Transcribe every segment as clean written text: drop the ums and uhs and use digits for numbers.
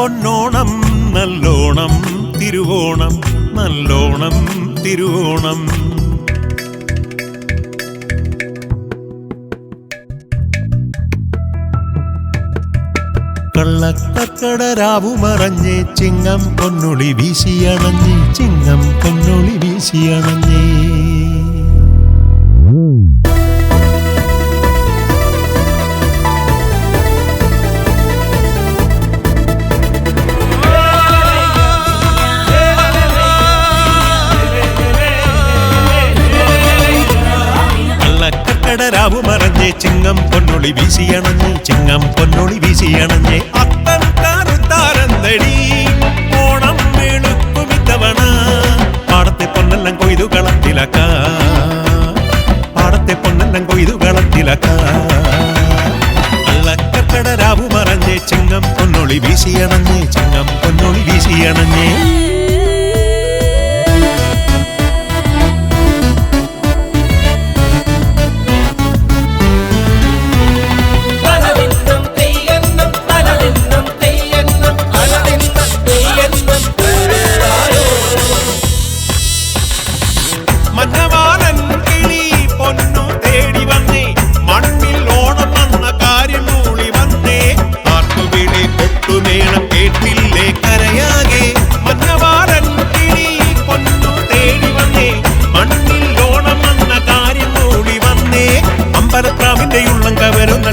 പൊന്നോണം നല്ലോണം തിരുവോണം നല്ലോണം തിരുവോണം. കള്ളക്കടരാവു മറഞ്ഞേ ചിങ്ങം പൊന്നൊളി വീശിയണഞ്ഞേ ചിങ്ങം പൊന്നൊളി വീശിയണഞ്ഞേ. കടരാവു മറഞ്ഞേ ചിങ്ങം പൊന്നൊളി വീശിയണഞ്ഞേ ചിങ്ങം പൊന്നൊളി വീശിയണഞ്ഞേ. അത്തൻ കാറുത്താരന്തടി ഓണം വെളുക്കുമിത്തവണ പാടത്തെ പൊന്നെല്ലാം കൊയ്തു കളത്തിലക്ക പാടത്തെ പൊന്നെല്ലാം കൊയ്തു കളത്തിലക്ക. കള്ളക്കടരാവു മറഞ്ഞേ ചിങ്ങം പൊന്നൊളി വീശിയണഞ്ഞേ ചിങ്ങം പൊന്നൊളി വീശിയണഞ്ഞേ.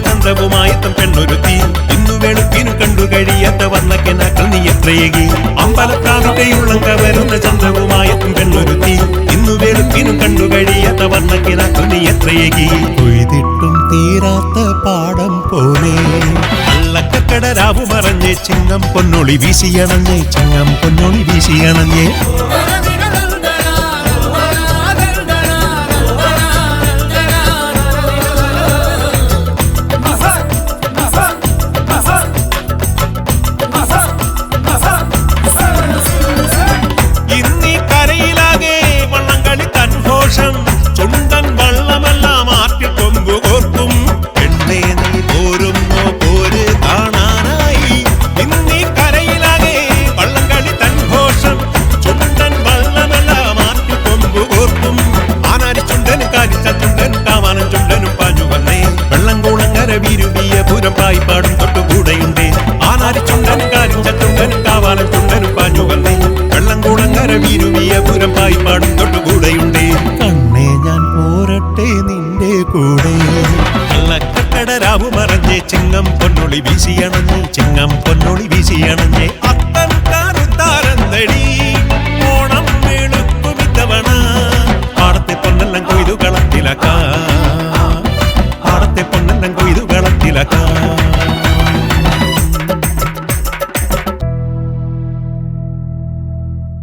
ചന്ദ്രവുമായത്തം പെണ്ണൊരുത്തി ഇന്നു വെളുപ്പിനു കണ്ടു കഴിയാത്ത വർണ്ണക്കെനാക്കൾ നീ എത്രയേകി. അമ്പലപ്രാവിന്റെയുള്ളം കവരുന്ന ചന്ദ്രവുമായത്തും പെണ്ണൊരുത്തി ഇന്നു വെളുപ്പിനു കണ്ടു കഴിയാത്ത വർണ്ണക്കെനാക്കൾ നീ എത്രയേകി. കൊയ്തിട്ടും തീരാത്ത പാടം പോലെ കള്ളക്കടരാവു മറഞ്ഞേ ചിങ്ങം പൊന്നൊളി വീശിയണഞ്ഞേ ചിങ്ങം പൊന്നൊളി വീശിയണഞ്ഞേ. ചുണ്ടൻ വള്ളമെല്ലാം ആറ്റി കൊമ്പുകോർക്കും പെണ്ണേ നീ പോരുന്നോ പോര് കാണാനായി. ഇന്നീ കരയിലാകെ വള്ളംകളി തൻ ഘോഷം ചുണ്ടൻ വള്ളമെല്ലാം ആറ്റി കൊമ്പുകോർക്കും. ആനാരി ചുണ്ടനും കാലിച്ച ചുണ്ടനും കാവാനം ചുണ്ടനും പാഞ്ഞു വന്നേ വെള്ളം കൂളങ്ങര വിരുവിയ പുരം പായിപ്പാടും തൊട്ടുകൂടെയുണ്ടേ. ആനാരി ചുണ്ടനും കാലിച്ച ചുണ്ടനും കാവാനം ചുണ്ടനും പാഞ്ഞു വന്നേ വെള്ളം കൂളങ്ങര വിരുവിയ പുരം പായിപ്പാടും തൊട്ടുകൂടെയുണ്ടേ. ഞാൻ പോരട്ടെ നിന്റെ കൂടെ. കള്ളക്കടരാവു മറഞ്ഞേ ചിങ്ങം പൊന്നൊളി വീശിയണഞ്ഞേ ചിങ്ങം പൊന്നൊളി വീശിയണഞ്ഞേ.